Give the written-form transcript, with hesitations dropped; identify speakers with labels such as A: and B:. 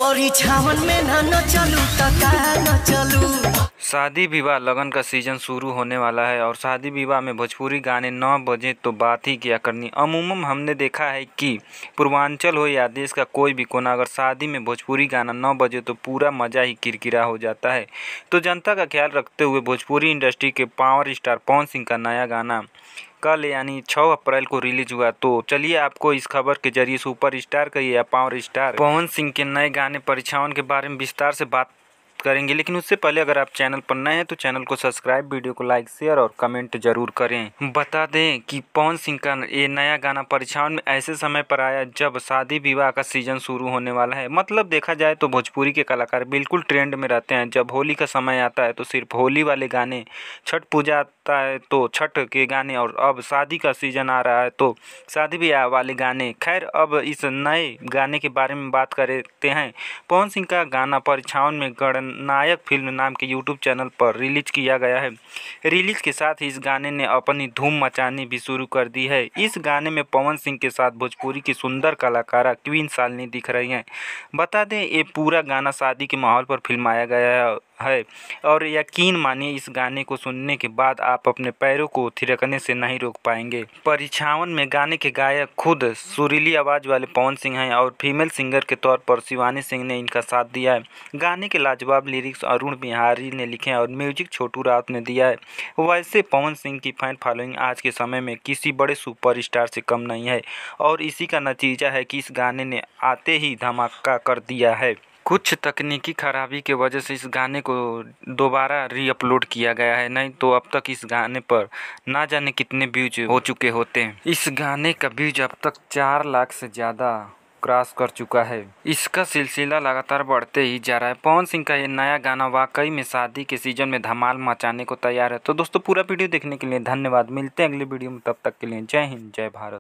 A: परिछावन में न चलू तका न चलू।
B: शादी विवाह लगन का सीजन शुरू होने वाला है और शादी विवाह में भोजपुरी गाने 9 बजे तो बात ही क्या करनी। अमूमन हमने देखा है कि पूर्वांचल हो या देश का कोई भी कोना, अगर शादी में भोजपुरी गाना 9 बजे तो पूरा मज़ा ही किरकिरा हो जाता है। तो जनता का ख्याल रखते हुए भोजपुरी इंडस्ट्री के पावर स्टार पवन सिंह का नया गाना कल यानी 6 अप्रैल को रिलीज हुआ। तो चलिए आपको इस खबर के जरिए सुपर स्टार का या पावर स्टार पवन सिंह के नए गाने परिछावन के बारे में विस्तार से बात करेंगे। लेकिन उससे पहले अगर आप चैनल पर नए हैं तो चैनल को सब्सक्राइब, वीडियो को लाइक, शेयर और कमेंट जरूर करें। बता दें कि पवन सिंह का ये नया गाना परिछावन में ऐसे समय पर आया जब शादी विवाह का सीजन शुरू होने वाला है। मतलब देखा जाए तो भोजपुरी के कलाकार बिल्कुल ट्रेंड में रहते हैं। जब होली का समय आता है तो सिर्फ होली वाले गाने, छठ पूजा आता है तो छठ के गाने, और अब शादी का सीजन आ रहा है तो शादी विवाह वाले गाने। खैर, अब इस नए गाने के बारे में बात करते हैं। पवन सिंह का गाना परिछावन में गणनायक फिल्म नाम के यूट्यूब चैनल पर रिलीज किया गया है। रिलीज के साथ ही इस गाने ने अपनी धूम मचानी भी शुरू कर दी है। इस गाने में पवन सिंह के साथ भोजपुरी की सुंदर कलाकारा क्वीन शालिनी दिख रही हैं। बता दें ये पूरा गाना शादी के माहौल पर फिल्माया गया है और यकीन मानिए इस गाने को सुनने के बाद आप अपने पैरों को थिरकने से नहीं रोक पाएंगे। परिछावन में गाने के गायक खुद सुरीली आवाज़ वाले पवन सिंह हैं और फीमेल सिंगर के तौर पर शिवानी सिंह ने इनका साथ दिया है। गाने के लाजवाब लिरिक्स अरुण बिहारी ने लिखे हैं और म्यूजिक छोटू राउत ने दिया है। वैसे पवन सिंह की फैन फॉलोइंग आज के समय में किसी बड़े सुपरस्टार से कम नहीं है और इसी का नतीजा है कि इस गाने ने आते ही धमाका कर दिया है। कुछ तकनीकी खराबी के वजह से इस गाने को दोबारा रीअपलोड किया गया है, नहीं तो अब तक इस गाने पर ना जाने कितने व्यूज हो चुके होते हैं। इस गाने का व्यूज अब तक 4 लाख से ज़्यादा क्रॉस कर चुका है। इसका सिलसिला लगातार बढ़ते ही जा रहा है। पवन सिंह का ये नया गाना वाकई में शादी के सीजन में धमाल मचाने को तैयार है। तो दोस्तों, पूरा वीडियो देखने के लिए धन्यवाद। मिलते हैं अगले वीडियो में, तब तक के लिए जय हिंद, जय भारत।